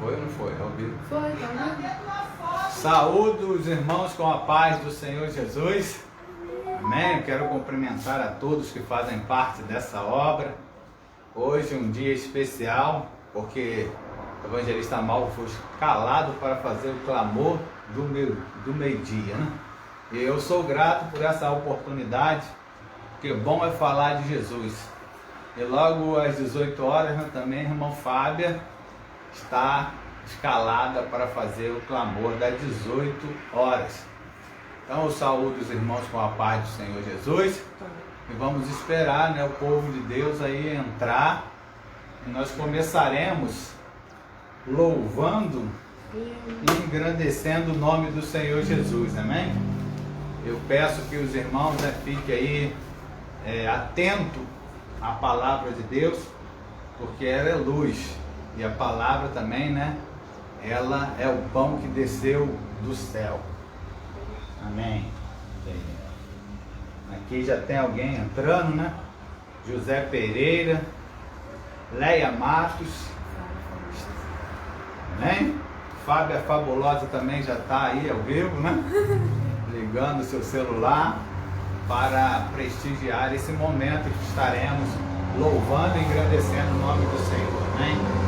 Foi ou não foi? Ao vivo? Foi, tá. Saúdo os irmãos com a paz do Senhor Jesus. Amém? Eu quero cumprimentar a todos que fazem parte dessa obra. Hoje é um dia especial, porque o evangelista Mauro foi calado para fazer o clamor do meio-dia, né? E eu sou grato por essa oportunidade, porque bom é falar de Jesus. E logo às 18 horas, né, também a irmã Fábia está escalada para fazer o clamor das 18 horas. Então eu saúdo os irmãos com a paz do Senhor Jesus e vamos esperar, né, o povo de Deus aí entrar, e nós começaremos louvando e engrandecendo o nome do Senhor Jesus, amém? Eu peço que os irmãos, né, fiquem aí atentos à palavra de Deus, porque ela é luz. E a palavra também, né? Ela é o pão que desceu do céu. Amém. Aqui já tem alguém entrando, né? José Pereira, Leia Matos. Amém? Fábia Fabulosa também já está aí ao vivo, né? Ligando o seu celular para prestigiar esse momento que estaremos louvando e engrandecendo o nome do Senhor. Amém?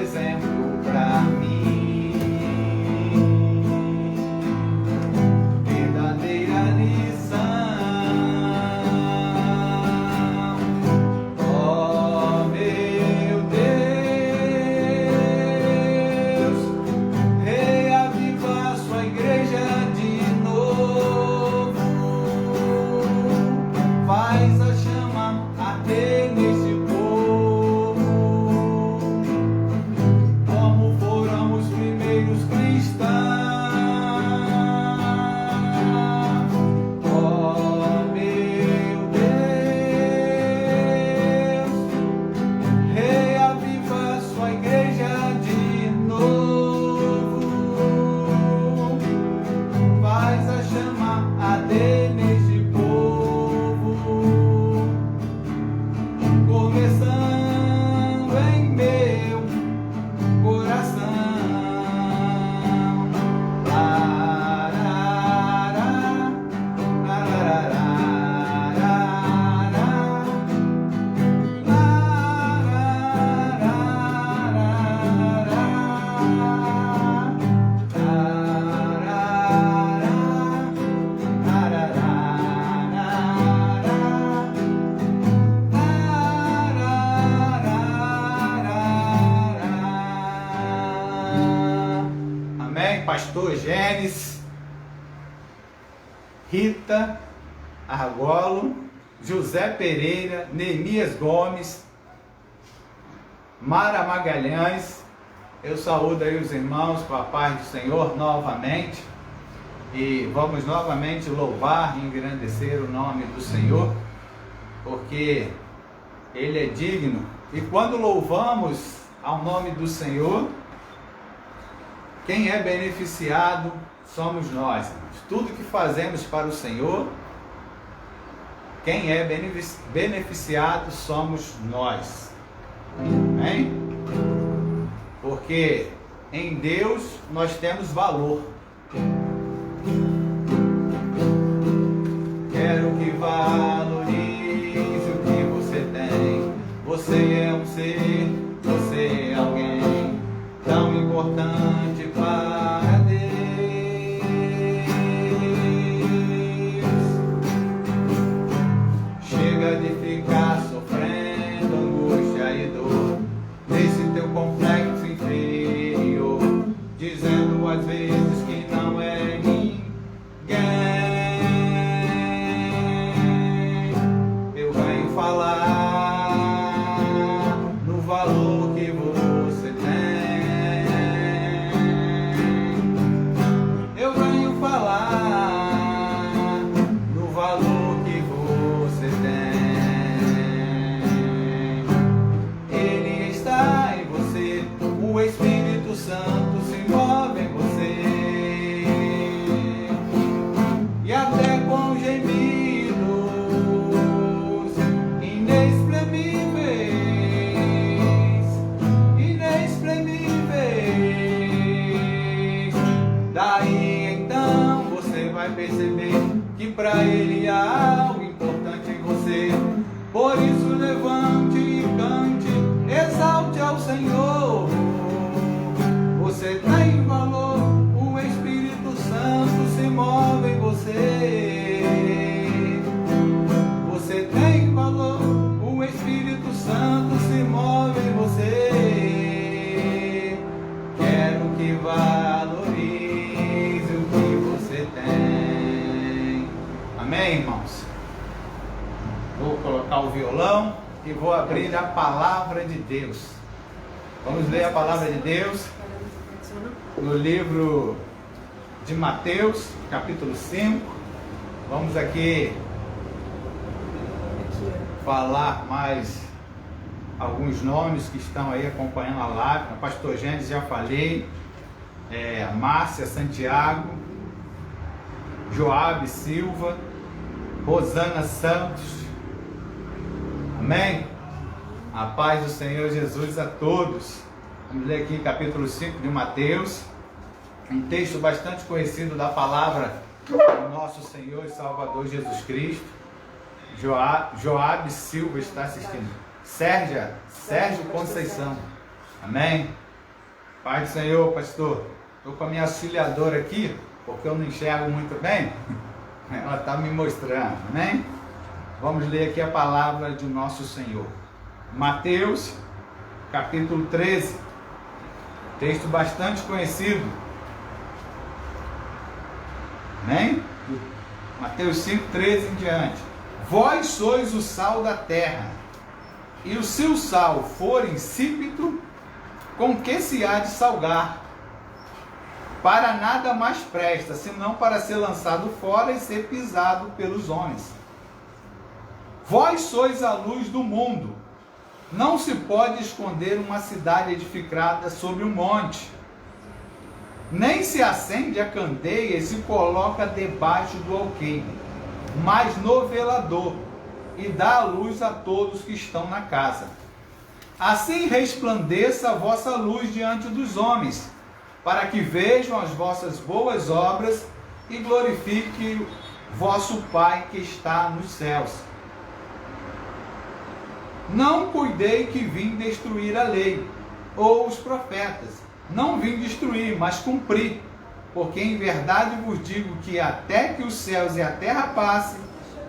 Exemplo Pastor Gênesis, Rita Argolo, José Pereira, Neemias Gomes, Mara Magalhães. Eu saúdo aí os irmãos com a paz do Senhor novamente. E vamos novamente louvar e engrandecer o nome do Senhor, porque Ele é digno. E quando louvamos ao nome do Senhor, quem é beneficiado somos nós, irmãos. Tudo que fazemos para o Senhor, quem é beneficiado somos nós. Amém? Porque em Deus nós temos valor. Quero que valorize o que você tem. Você é um ser, você é alguém tão importante para Deus. Chega de ficar sofrendo angústia e dor nesse teu complexo inferior, dizendo às vezes que não é ninguém. Eu venho falar no valor que você tem. Eu venho falar no valor que você tem. Ele está em você, o Espírito Santo se move em você, e até com gemidos inexprimíveis. Daí então você vai perceber que para Ele há algo importante em você. Por isso levante e cante, exalte ao Senhor. Você tem valor, o Espírito Santo se move em você. Você tem valor, o Espírito Santo se move em você. Quero que valorize o que você tem. Amém, irmãos? Vou colocar o violão e vou abrir a palavra de Deus. Vamos ler a palavra de Deus no livro de Mateus, capítulo 5. Vamos aqui falar mais alguns nomes que estão aí acompanhando a live. A Pastor Gênesis já falei, Márcia Santiago, Joabe Silva, Rosana Santos. Amém? A paz do Senhor Jesus a todos. Vamos ler aqui capítulo 5 de Mateus, um texto bastante conhecido da palavra do nosso Senhor e Salvador Jesus Cristo. Joabe Silva está assistindo. Sérgio Conceição. Amém? Pai do Senhor, pastor. Estou com a minha auxiliadora aqui, porque eu não enxergo muito bem. Ela está me mostrando. Amém? Vamos ler aqui a palavra do nosso Senhor. Mateus, capítulo 13. Texto bastante conhecido. Amém? Mateus 5, 13 em diante. Vós sois o sal da terra, e o seu sal for insípido, com que se há de salgar? Para nada mais presta, senão para ser lançado fora e ser pisado pelos homens. Vós sois a luz do mundo. Não se pode esconder uma cidade edificada sobre um monte. Nem se acende a candeia e se coloca debaixo do alqueire, mas no velador, e dá a luz a todos que estão na casa. Assim resplandeça a vossa luz diante dos homens, para que vejam as vossas boas obras e glorifique vosso Pai que está nos céus. Não cuidei que vim destruir a lei, ou os profetas. Não vim destruir, mas cumprir. Porque em verdade vos digo que até que os céus e a terra passem,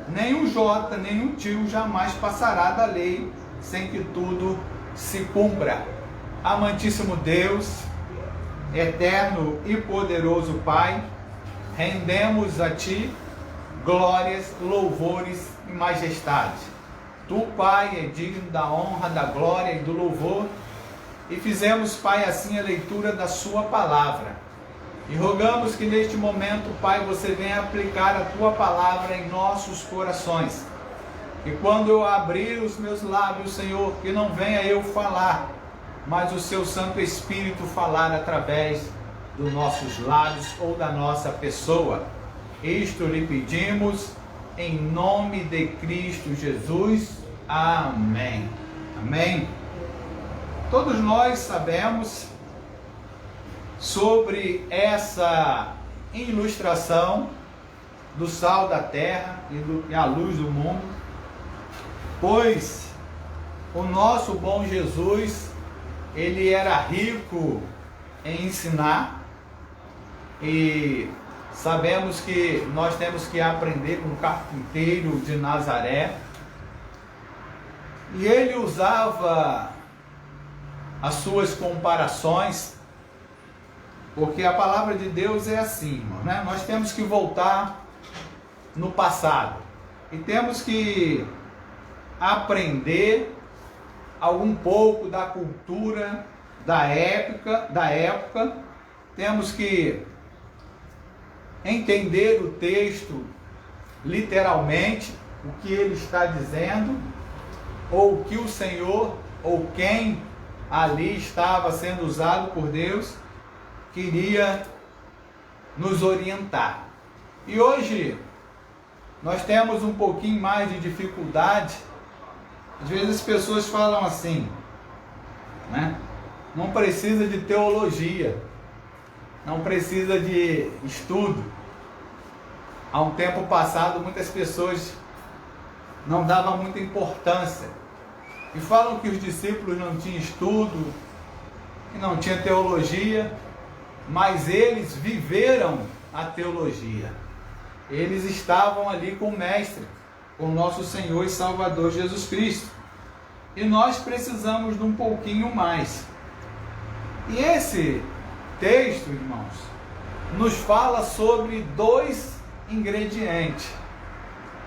nem um jota, nem um tio jamais passará da lei, sem que tudo se cumpra. Amantíssimo Deus, eterno e poderoso Pai, rendemos a Ti glórias, louvores e majestade. Tu, Pai, é digno da honra, da glória e do louvor. E fizemos, Pai, assim a leitura da Sua palavra. E rogamos que neste momento, Pai, você venha aplicar a Tua palavra em nossos corações. E quando eu abrir os meus lábios, Senhor, que não venha eu falar, mas o Seu Santo Espírito falar através dos nossos lábios ou da nossa pessoa. Isto lhe pedimos em nome de Cristo Jesus. Amém. Amém. Todos nós sabemos sobre essa ilustração do sal da terra e a luz do mundo, pois o nosso bom Jesus, ele era rico em ensinar, e sabemos que nós temos que aprender com o carpinteiro de Nazaré, e ele usava as suas comparações, porque a palavra de Deus é assim, irmão, né? Nós temos que voltar no passado e temos que aprender algum pouco da cultura da época. Temos que entender o texto literalmente, o que ele está dizendo, ou o que o Senhor, ou quem ali estava sendo usado por Deus, queria nos orientar. E hoje nós temos um pouquinho mais de dificuldade. Às vezes as pessoas falam assim, né? Não precisa de teologia, não precisa de estudo. Há um tempo passado, muitas pessoas não davam muita importância e falam que os discípulos não tinham estudo, que não tinha teologia, mas eles viveram a teologia. Eles estavam ali com o Mestre, com o nosso Senhor e Salvador Jesus Cristo. E nós precisamos de um pouquinho mais. E esse texto, irmãos, nos fala sobre dois ingredientes: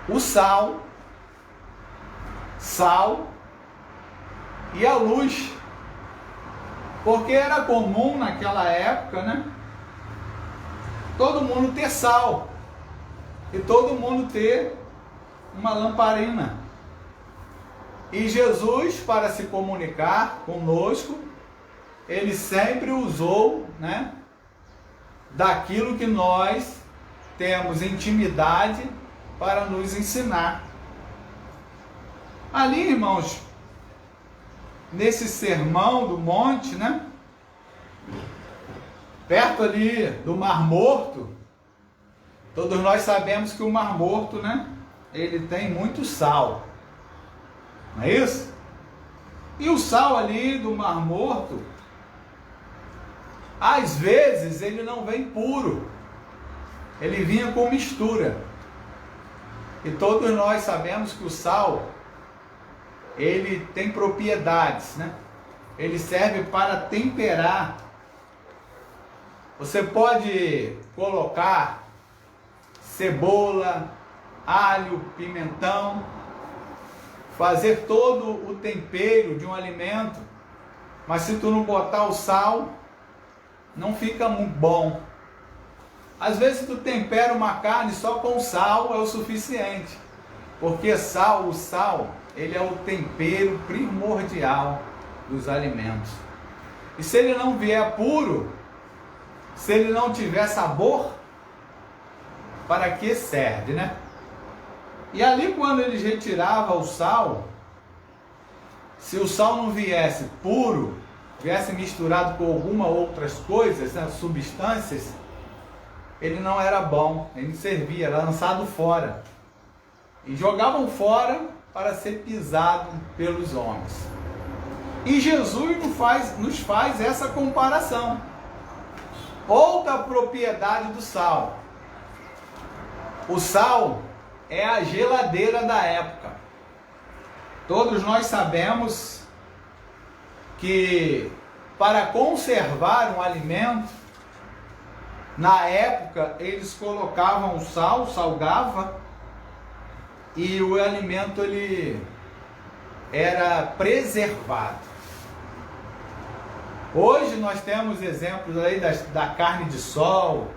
o sal e a luz. Porque era comum naquela época, né? Todo mundo ter sal e todo mundo ter uma lamparina. E Jesus, para se comunicar conosco, ele sempre usou, né, daquilo que nós temos intimidade para nos ensinar. Ali, irmãos, nesse sermão do monte, né, perto ali do Mar Morto, todos nós sabemos que o Mar Morto, né, ele tem muito sal, não é isso? E o sal ali do Mar Morto, às vezes ele não vem puro, ele vinha com mistura. E todos nós sabemos que o sal, ele tem propriedades, né? Ele serve para temperar. Você pode colocar cebola, alho, pimentão, fazer todo o tempero de um alimento, mas se tu não botar o sal, não fica muito bom. Às vezes tu tempera uma carne só com sal, é o suficiente, porque o sal, ele é o tempero primordial dos alimentos. E se ele não vier puro, se ele não tiver sabor, para que serve, né? E ali, quando eles retiravam o sal, se o sal não viesse puro, viesse misturado com alguma outras coisas, né, substâncias, ele não era bom, ele não servia, era lançado fora. E jogavam fora para ser pisado pelos homens. E Jesus nos faz essa comparação. Outra propriedade do sal. O sal é a geladeira da época. Todos nós sabemos que para conservar um alimento, na época eles colocavam o sal, salgava, e o alimento ele era preservado. Hoje nós temos exemplos aí da carne de sol,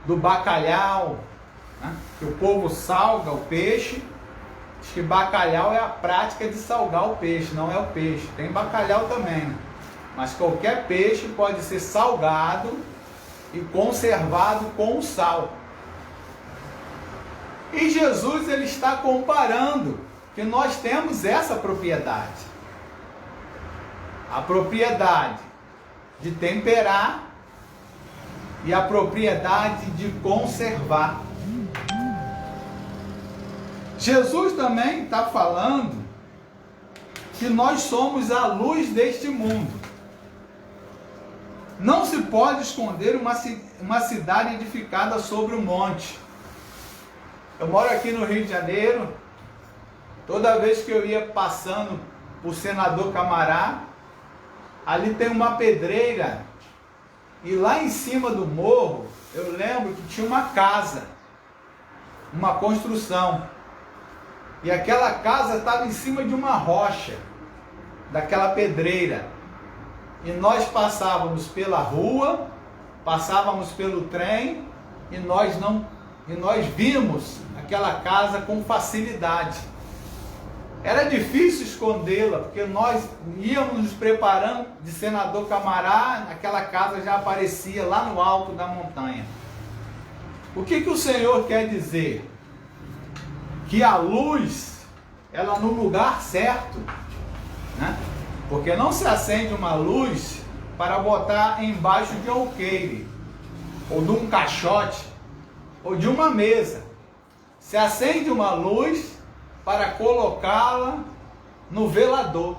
do bacalhau, né? Que o povo salga o peixe. Diz que bacalhau é a prática de salgar o peixe, não é o peixe. Tem bacalhau também, né? Mas qualquer peixe pode ser salgado e conservado com o sal. E Jesus ele está comparando que nós temos essa propriedade. A propriedade de temperar e a propriedade de conservar. Jesus também está falando que nós somos a luz deste mundo. Não se pode esconder uma cidade edificada sobre um monte. Eu moro aqui no Rio de Janeiro. Toda vez que eu ia passando por Senador Camará, ali tem uma pedreira. E lá em cima do morro, eu lembro que tinha uma casa, uma construção. E aquela casa estava em cima de uma rocha, daquela pedreira. E nós passávamos pela rua, passávamos pelo trem, e nós vimos aquela casa com facilidade. Era difícil escondê-la, porque nós íamos nos preparando de Senador Camará, aquela casa já aparecia lá no alto da montanha. O que o Senhor quer dizer? Que a luz, ela no lugar certo, né? Porque não se acende uma luz para botar embaixo de um alqueire, ou de um caixote, ou de uma mesa. Se acende uma luz para colocá-la no velador.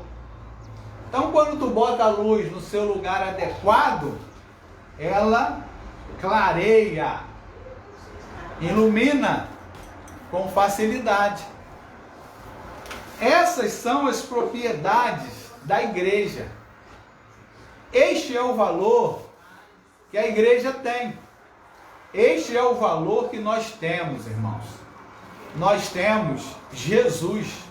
Então, quando tu bota a luz no seu lugar adequado, ela clareia, ilumina com facilidade. Essas são as propriedades da igreja. Este é o valor que a igreja tem. Este é o valor que nós temos, irmãos. Nós temos Jesus.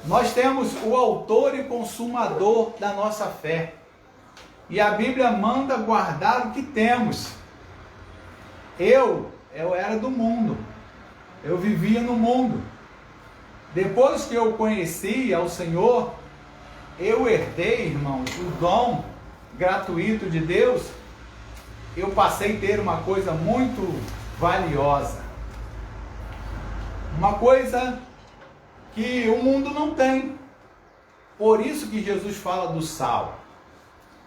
Nós temos o autor e consumador da nossa fé. E a Bíblia manda guardar o que temos. Eu era do mundo. Eu vivia no mundo. Depois que eu conheci ao Senhor, eu herdei, irmãos, o dom gratuito de Deus. Eu passei a ter uma coisa muito valiosa. Uma coisa que o mundo não tem. Por isso que Jesus fala do sal.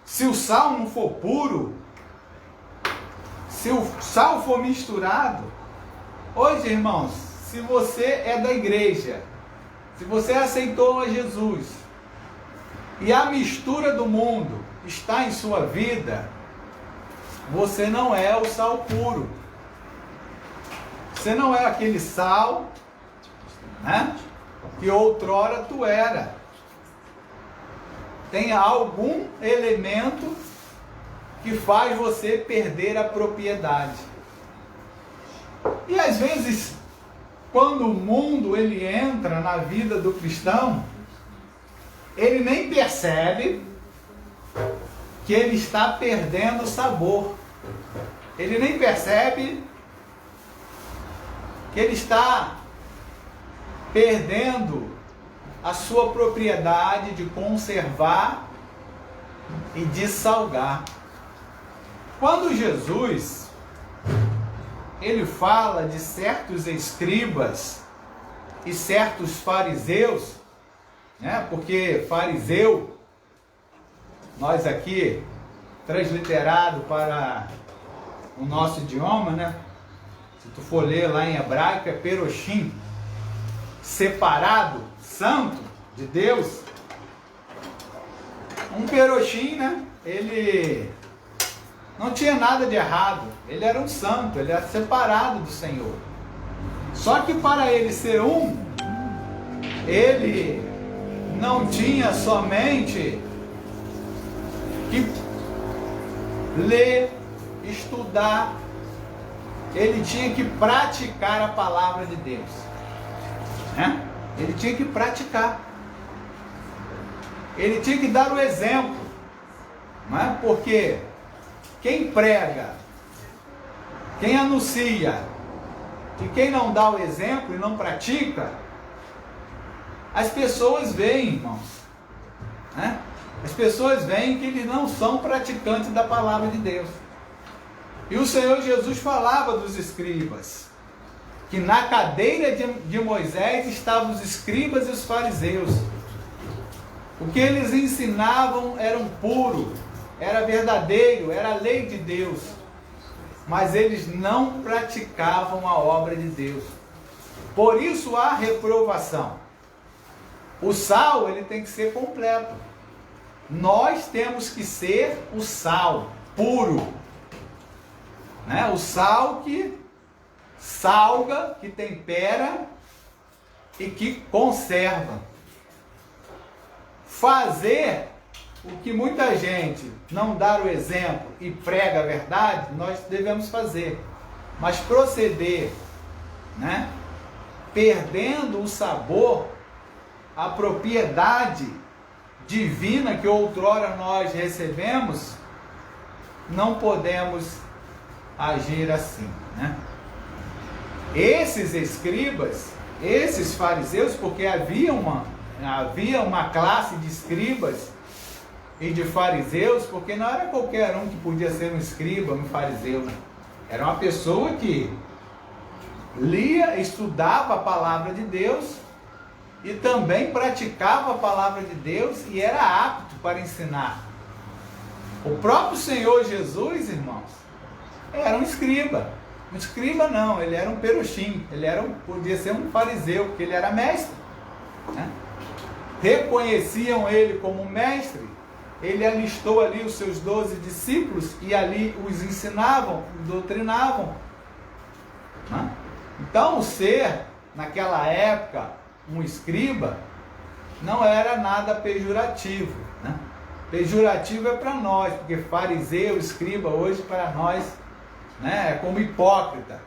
Se o sal não for puro, se o sal for misturado, hoje, irmãos, se você é da igreja, se você aceitou a Jesus, e a mistura do mundo está em sua vida, você não é o sal puro. Você não é aquele sal, né, que outrora tu era. Tem algum elemento que faz você perder a propriedade. E às vezes, quando o mundo ele entra na vida do cristão, ele nem percebe que ele está perdendo o sabor. Ele nem percebe que ele está perdendo a sua propriedade de conservar e de salgar. Quando Jesus ele fala de certos escribas e certos fariseus, né? Porque fariseu, nós aqui, transliterado para o nosso idioma, né? Se tu for ler lá em hebraico, é peroshim, separado, santo de Deus. Um peroshim, né? Ele não tinha nada de errado, ele era um santo, ele era separado do Senhor. Só que para ele ser ele não tinha somente que ler, estudar, ele tinha que praticar a palavra de Deus, né? Ele tinha que praticar, ele tinha que dar o exemplo, não é? Porque quem prega, quem anuncia e quem não dá o exemplo e não pratica, as pessoas veem, irmãos, né? As pessoas veem que eles não são praticantes da palavra de Deus. E o Senhor Jesus falava dos escribas, que na cadeira de Moisés estavam os escribas e os fariseus. O que eles ensinavam era puro, era verdadeiro, era a lei de Deus. Mas eles não praticavam a obra de Deus. Por isso há reprovação. O sal, ele tem que ser completo. Nós temos que ser o sal puro, né? O sal que salga, que tempera e que conserva. Fazer o que muita gente não dá o exemplo e prega a verdade, nós devemos fazer. Mas proceder, né, perdendo o sabor, a propriedade divina que outrora nós recebemos, não podemos agir assim, né? Esses escribas, esses fariseus, porque havia uma classe de escribas e de fariseus, porque não era qualquer um que podia ser um escriba, um fariseu. Era uma pessoa que lia, estudava a palavra de Deus e também praticava a palavra de Deus e era apto para ensinar. O próprio Senhor Jesus, irmãos, era um escriba. Um escriba não, ele era um perushim, podia ser um fariseu, porque ele era mestre, né? Reconheciam ele como mestre, ele alistou ali os seus 12 discípulos e ali os ensinavam, doutrinavam, né? Então, ser, naquela época, um escriba, não era nada pejorativo, né? Pejorativo é para nós, porque fariseu, escriba, hoje para nós, né, é como hipócrita.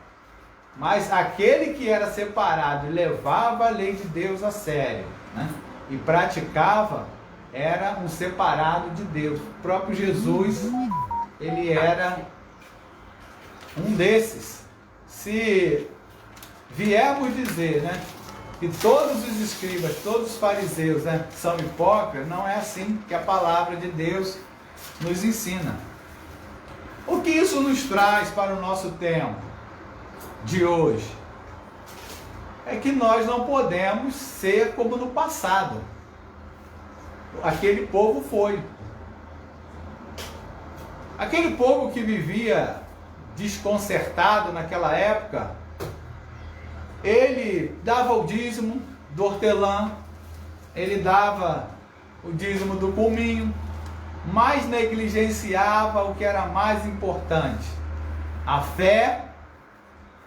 Mas aquele que era separado e levava a lei de Deus a sério, né, e praticava, era um separado de Deus. O próprio Jesus, ele era um desses. Se viermos dizer, né, que todos os escribas, todos os fariseus, né, são hipócritas, não é assim que a palavra de Deus nos ensina. O que isso nos traz para o nosso tempo de hoje? É que nós não podemos ser como no passado. Aquele povo foi. Aquele povo que vivia desconcertado naquela época, ele dava o dízimo do hortelã, ele dava o dízimo do cominho, mas negligenciava o que era mais importante: a fé,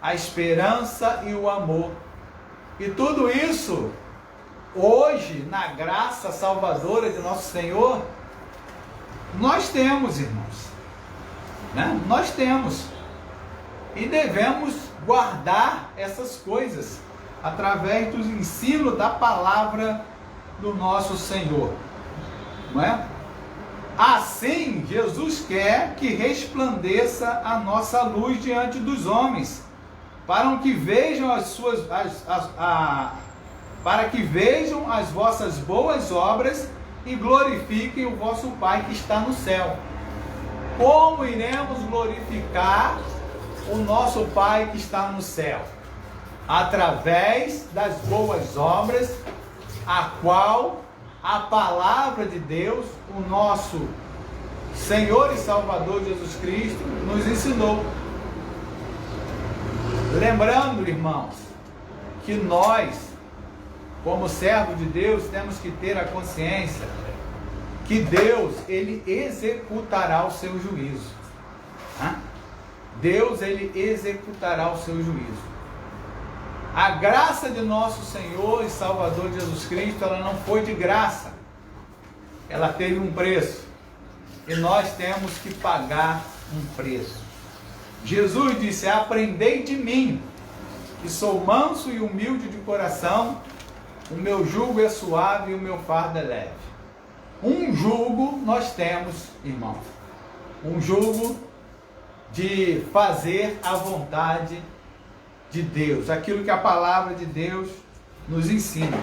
a esperança e o amor. E tudo isso, hoje, na graça salvadora de nosso Senhor, nós temos, irmãos, né? Nós temos. E devemos guardar essas coisas através do ensino da palavra do nosso Senhor, não é? Assim, Jesus quer que resplandeça a nossa luz diante dos homens, para que vejam para que vejam as vossas boas obras e glorifiquem o vosso Pai que está no céu. Como iremos glorificar o nosso Pai que está no céu? Através das boas obras, a qual a palavra de Deus, o nosso Senhor e Salvador Jesus Cristo, nos ensinou. Lembrando, irmãos, que nós, como servo de Deus, temos que ter a consciência que Deus, ele executará o seu juízo. Deus, ele executará o seu juízo. A graça de nosso Senhor e Salvador Jesus Cristo, ela não foi de graça. Ela teve um preço. e nós temos que pagar um preço. Jesus disse: aprendei de mim, que sou manso e humilde de coração, o meu jugo é suave e o meu fardo é leve. Um jugo nós temos, irmãos, um jugo de fazer a vontade de Deus, aquilo que a palavra de Deus nos ensina.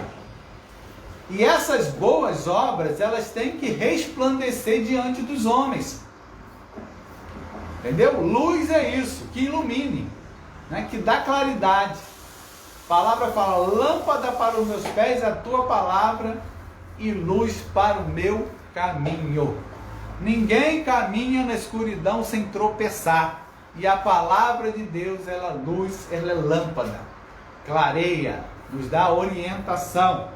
E essas boas obras, elas têm que resplandecer diante dos homens. Entendeu? Luz é isso, que ilumine, né? Que dá claridade. A palavra fala: lâmpada para os meus pés a tua palavra e luz para o meu caminho. Ninguém caminha na escuridão sem tropeçar. E a palavra de Deus, ela é luz, ela é lâmpada, clareia, nos dá orientação.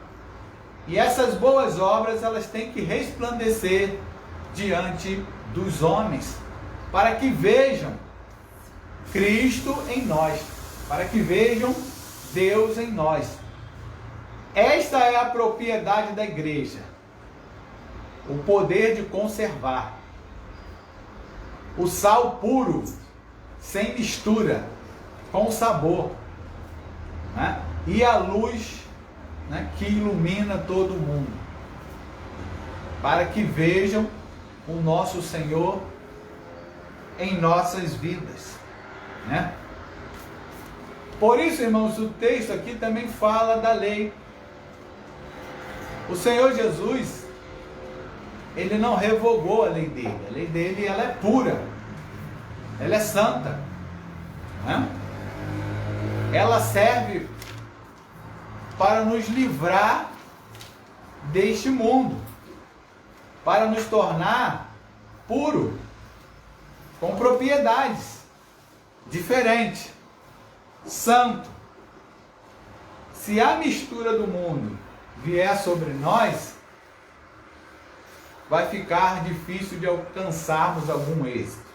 E essas boas obras, elas têm que resplandecer diante dos homens, para que vejam Cristo em nós, para que vejam Deus em nós. Esta é a propriedade da igreja, o poder de conservar, o sal puro, sem mistura, com sabor, né? E a luz, né, que ilumina todo mundo, para que vejam o nosso Senhor em nossas vidas, né? Por isso, irmãos, o texto aqui também fala da lei. O Senhor Jesus, ele não revogou a lei dele. A lei dele, ela é pura, ela é santa, né? Ela serve para nos livrar deste mundo, para nos tornar puro, com propriedades diferentes, santo. Se a mistura do mundo vier sobre nós, vai ficar difícil de alcançarmos algum êxito.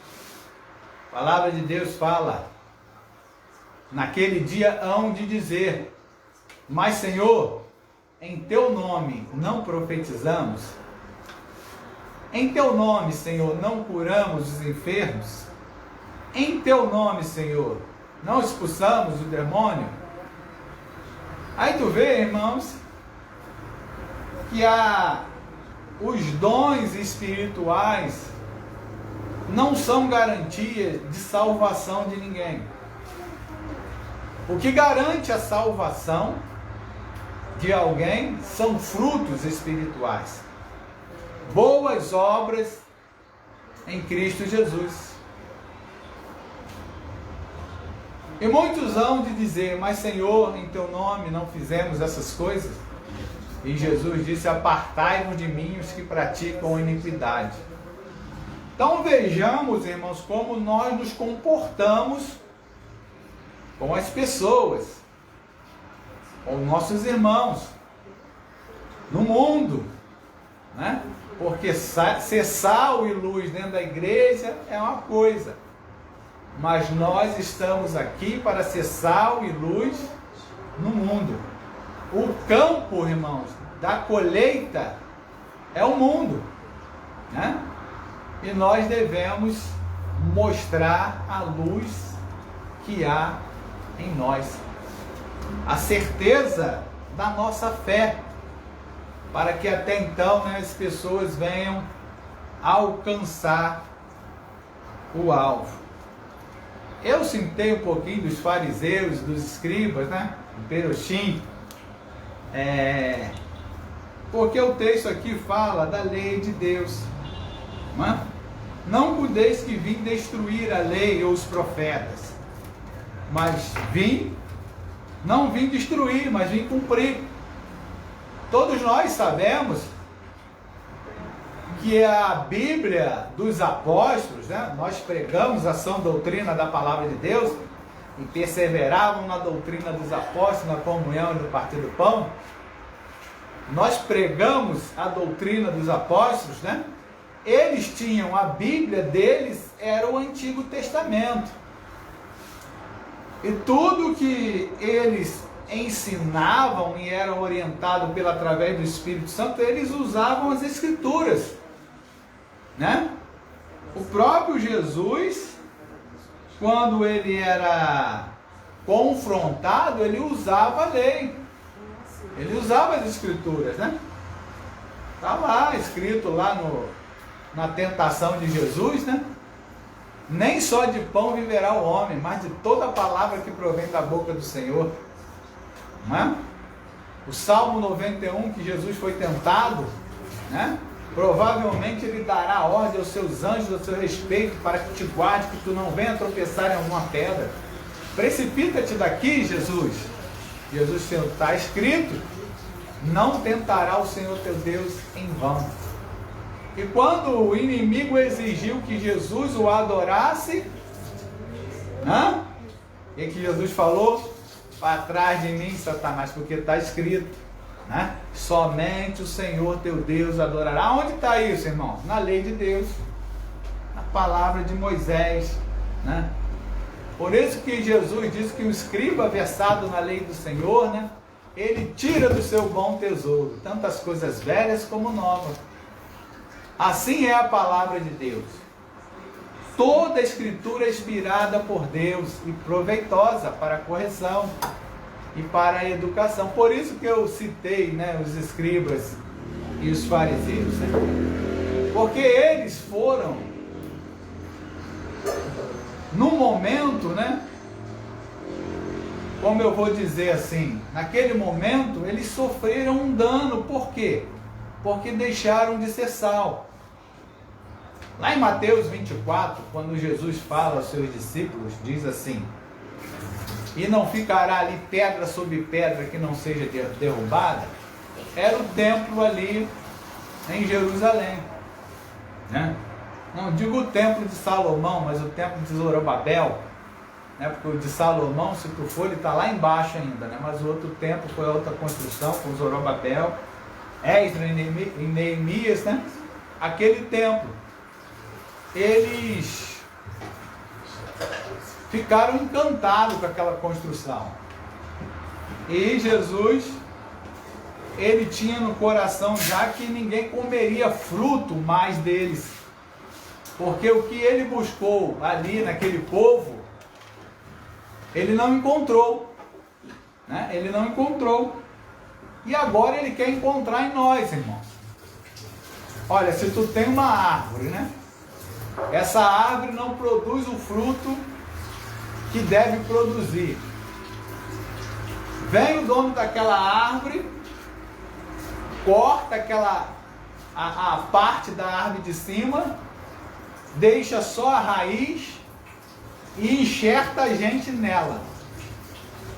A palavra de Deus fala: naquele dia hão de dizer: mas Senhor, em teu nome não profetizamos? Em teu nome, Senhor, não curamos os enfermos? Em teu nome, Senhor, não expulsamos o demônio? Aí tu vê, irmãos, que os dons espirituais não são garantia de salvação de ninguém. O que garante a salvação de alguém são frutos espirituais, boas obras em Cristo Jesus. E muitos hão de dizer: mas Senhor, em teu nome não fizemos essas coisas? E Jesus disse: apartai-vos de mim os que praticam iniquidade. Então vejamos, irmãos, como nós nos comportamos com as pessoas, com nossos irmãos, no mundo, né? Porque ser sal e luz dentro da igreja é uma coisa, mas nós estamos aqui para ser sal e luz no mundo. O campo, irmãos, da colheita é o mundo, né? E nós devemos mostrar a luz que há em nós, a certeza da nossa fé, para que até então, né, as pessoas venham alcançar o alvo. Eu citei um pouquinho dos fariseus, dos escribas, né, do Peroxim, porque o texto aqui fala da lei de Deus, né? Não cuideis que vim destruir a lei ou os profetas, mas não vim destruir, mas vim cumprir. Todos nós sabemos que a Bíblia dos apóstolos, né, nós pregamos a sã doutrina da palavra de Deus e perseveravam na doutrina dos apóstolos, na comunhão e no partir do pão. Nós pregamos a doutrina dos apóstolos, né? Eles tinham, a Bíblia deles era o Antigo Testamento. E tudo que eles ensinavam e eram orientados através do Espírito Santo, eles usavam as Escrituras, né? O próprio Jesus, quando ele era confrontado, ele usava a lei. Ele usava as escrituras, né? Está lá, escrito lá na tentação de Jesus, né? Nem só de pão viverá o homem, mas de toda a palavra que provém da boca do Senhor. Não é? O Salmo 91, que Jesus foi tentado, né? Provavelmente ele dará ordem aos seus anjos a seu respeito para que te guarde, que tu não venha tropeçar em alguma pedra. Precipita-te daqui, Jesus. Jesus está escrito: não tentará o Senhor teu Deus em vão. E quando o inimigo exigiu que Jesus o adorasse, o que Jesus falou? Para trás de mim, Satanás, porque está escrito, né? Somente o Senhor teu Deus adorará. Onde está isso, irmão? Na lei de Deus, na palavra de Moisés, né? Por isso que Jesus diz que o escriba versado na lei do Senhor, né? Ele tira do seu bom tesouro tantas coisas velhas como novas. Assim é a palavra de Deus. Toda a escritura é inspirada por Deus e proveitosa para a correção e para a educação. Por isso que eu citei, né, os escribas e os fariseus, né? Porque eles foram, no momento, né, como eu vou dizer assim, naquele momento eles sofreram um dano. Por quê? Porque deixaram de ser sal. Lá em Mateus 24, quando Jesus fala aos seus discípulos, diz assim: e não ficará ali pedra sobre pedra que não seja derrubada. Era o templo ali em Jerusalém, né? Não digo o templo de Salomão, mas o templo de Zorobabel, né? Porque o de Salomão, se tu for, ele está lá embaixo ainda, né? Mas o outro templo foi outra construção com Zorobabel, Esdras e Neemias, né? Aquele templo, eles ficaram encantados com aquela construção. E Jesus, ele tinha no coração já que ninguém comeria fruto mais deles. Porque o que ele buscou ali naquele povo, ele não encontrou, né? Ele não encontrou. E agora ele quer encontrar em nós, irmãos. Olha, se tu tem uma árvore, né? Essa árvore não produz o fruto que deve produzir. Vem o dono daquela árvore, corta a parte da árvore de cima, deixa só a raiz e enxerta a gente nela,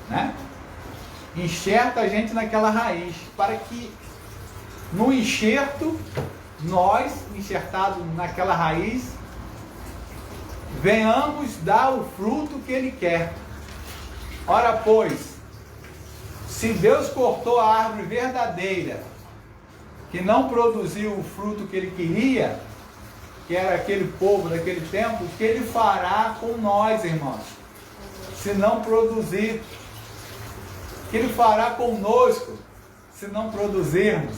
né? Enxerta a gente naquela raiz, para que no enxerto, nós, enxertados naquela raiz, venhamos dar o fruto que ele quer. Ora, pois, se Deus cortou a árvore verdadeira, que não produziu o fruto que ele queria, que era aquele povo daquele tempo, o que ele fará com nós, irmãos? Se não produzir. O que ele fará conosco, se não produzirmos?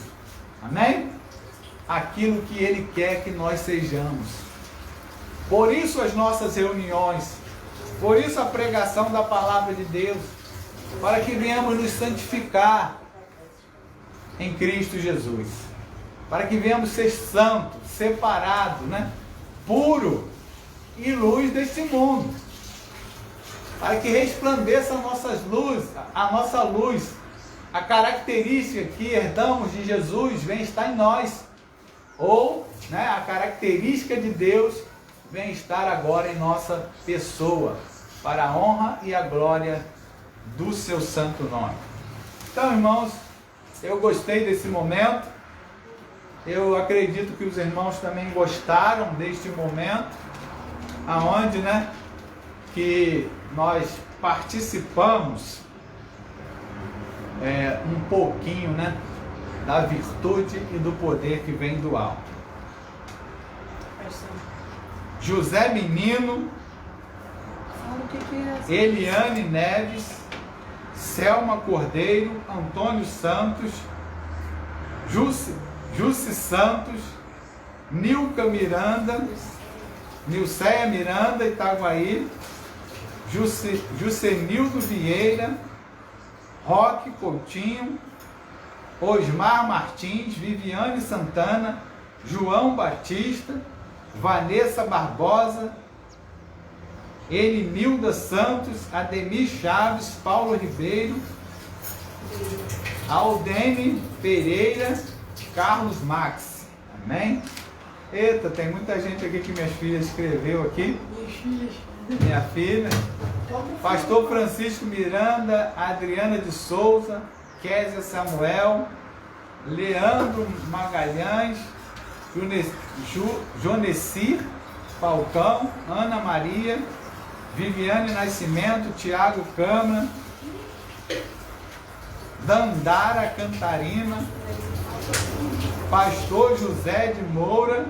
Amém? Aquilo que ele quer que nós sejamos. Por isso as nossas reuniões, por isso a pregação da palavra de Deus, para que venhamos nos santificar em Cristo Jesus, para que venhamos ser santos, separados, né? Puro e luz deste mundo, para que resplandeça a nossa luz, a característica que herdamos de Jesus vem estar em nós, ou, né, a característica de Deus vem estar agora em nossa pessoa, para a honra e a glória do seu santo nome. Então, irmãos, eu gostei desse momento, eu acredito que os irmãos também gostaram deste momento, aonde, né, que nós participamos um pouquinho, né, da virtude e do poder que vem do alto. José Menino, Eliane Neves, Selma Cordeiro, Antônio Santos, Jussi Santos, Nilka Miranda, Nilceia Miranda, Itaguaí, Jucenildo Vieira, Roque Coutinho, Osmar Martins, Viviane Santana, João Batista, Vanessa Barbosa, Enilda Santos, Ademir Chaves, Paulo Ribeiro, Aldene Pereira, Carlos Max. Amém? Eita, tem muita gente aqui que minhas filhas escreveu aqui. Minha filha. Pastor Francisco Miranda, Adriana de Souza, Késia Samuel, Leandro Magalhães, Jonecir Falcão, Ana Maria, Viviane Nascimento, Tiago Câmara, Dandara Cantarina, Pastor José de Moura,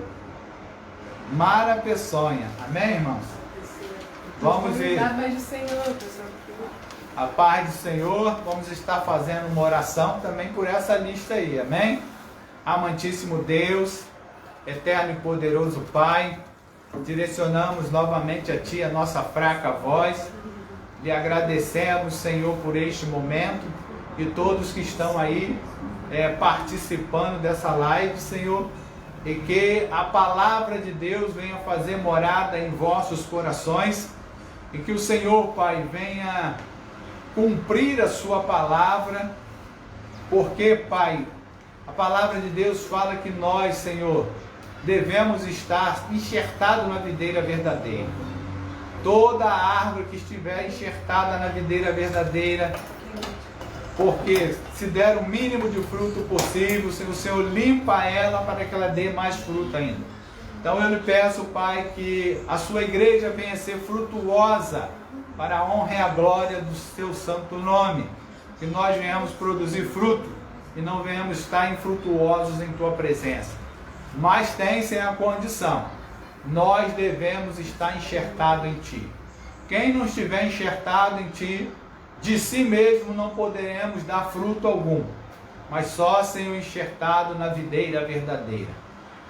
Mara Peçonha. Amém, irmãos? Vamos ver. A paz do Senhor, pessoal. A paz do Senhor. Vamos estar fazendo uma oração também por essa lista aí. Amém? Amantíssimo Deus, eterno e poderoso Pai, direcionamos novamente a Ti a nossa fraca voz. Lhe agradecemos, Senhor, por este momento e todos que estão aí participando dessa live, Senhor, e que a palavra de Deus venha fazer morada em vossos corações e que o Senhor, Pai, venha cumprir a sua palavra, porque, Pai, a palavra de Deus fala que nós, Senhor, devemos estar enxertados na videira verdadeira. Toda árvore que estiver enxertada na videira verdadeira, porque se der o mínimo de fruto possível, o Senhor limpa ela para que ela dê mais fruto ainda. Então eu lhe peço, Pai, que a sua igreja venha ser frutuosa para a honra e a glória do seu santo nome. Que nós venhamos produzir fruto e não venhamos estar infrutuosos em tua presença. Mas tem sem a condição, nós devemos estar enxertados em Ti. Quem não estiver enxertado em Ti, de si mesmo não poderemos dar fruto algum, mas só, Senhor, enxertado na videira verdadeira.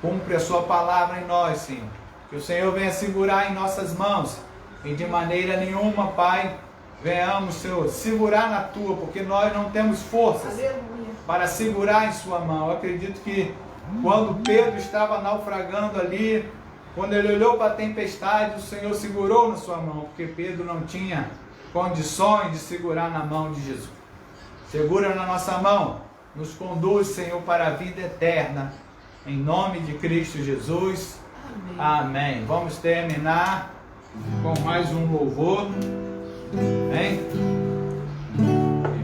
Cumpre a sua palavra em nós, Senhor. Que o Senhor venha segurar em nossas mãos e de maneira nenhuma, Pai, venhamos, Senhor, segurar na Tua, porque nós não temos forças para segurar em Sua mão. Eu acredito que quando Pedro estava naufragando ali, quando ele olhou para a tempestade, o Senhor segurou na sua mão, porque Pedro não tinha condições de segurar na mão de Jesus. Segura na nossa mão, nos conduz, Senhor, para a vida eterna, em nome de Cristo Jesus. Amém. Amém. Vamos terminar com mais um louvor. Amém?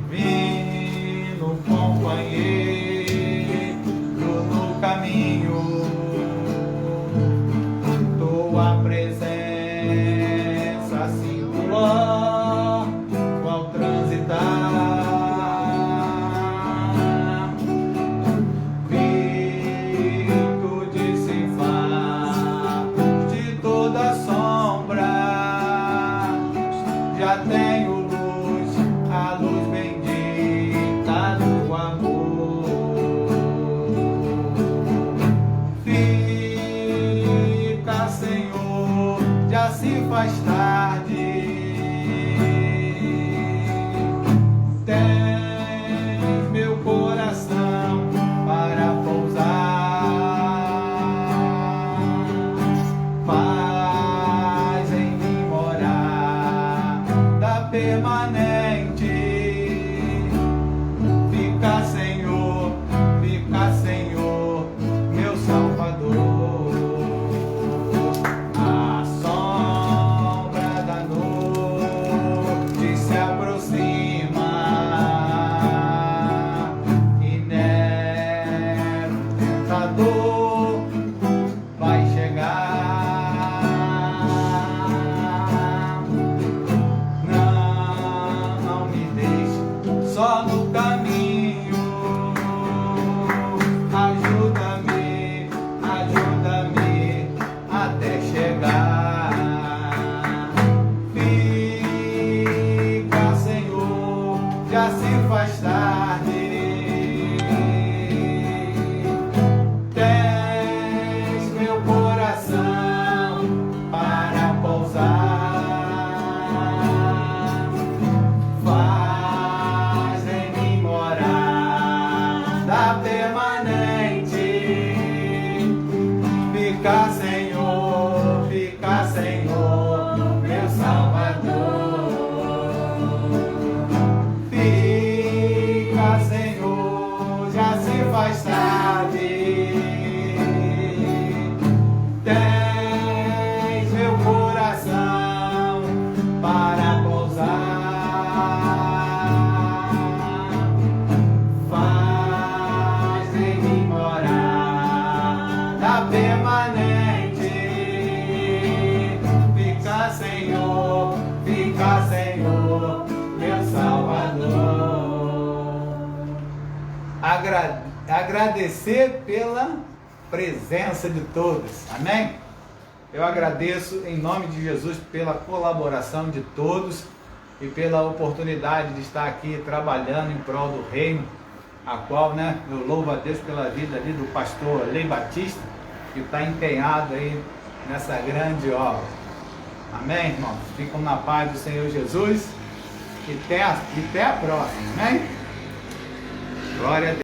Divino companheiro no caminho, tua presença singular, qual transitar, virtude se faz de toda sombra, já tenho luz, a luz bendita do amor. Fica, Senhor, já se faz tarde, tens meu coração para pousar, faz em mim morada permanente. Fica, Senhor, meu Salvador. A sombra da noite fica, Senhor, meu Salvador. Fica, Senhor, já se faz tarde. Tens meu coração para pousar. Faz em mim morada permanente. Fica, Senhor, meu Salvador. Agradecer pela presença de todos, amém? Eu agradeço em nome de Jesus pela colaboração de todos e pela oportunidade de estar aqui trabalhando em prol do reino, a qual, né, eu louvo a Deus pela vida ali do pastor Lei Batista, que está empenhado aí nessa grande obra. Amém, irmãos? Ficam na paz do Senhor Jesus e até a próxima, amém? Glória a Deus.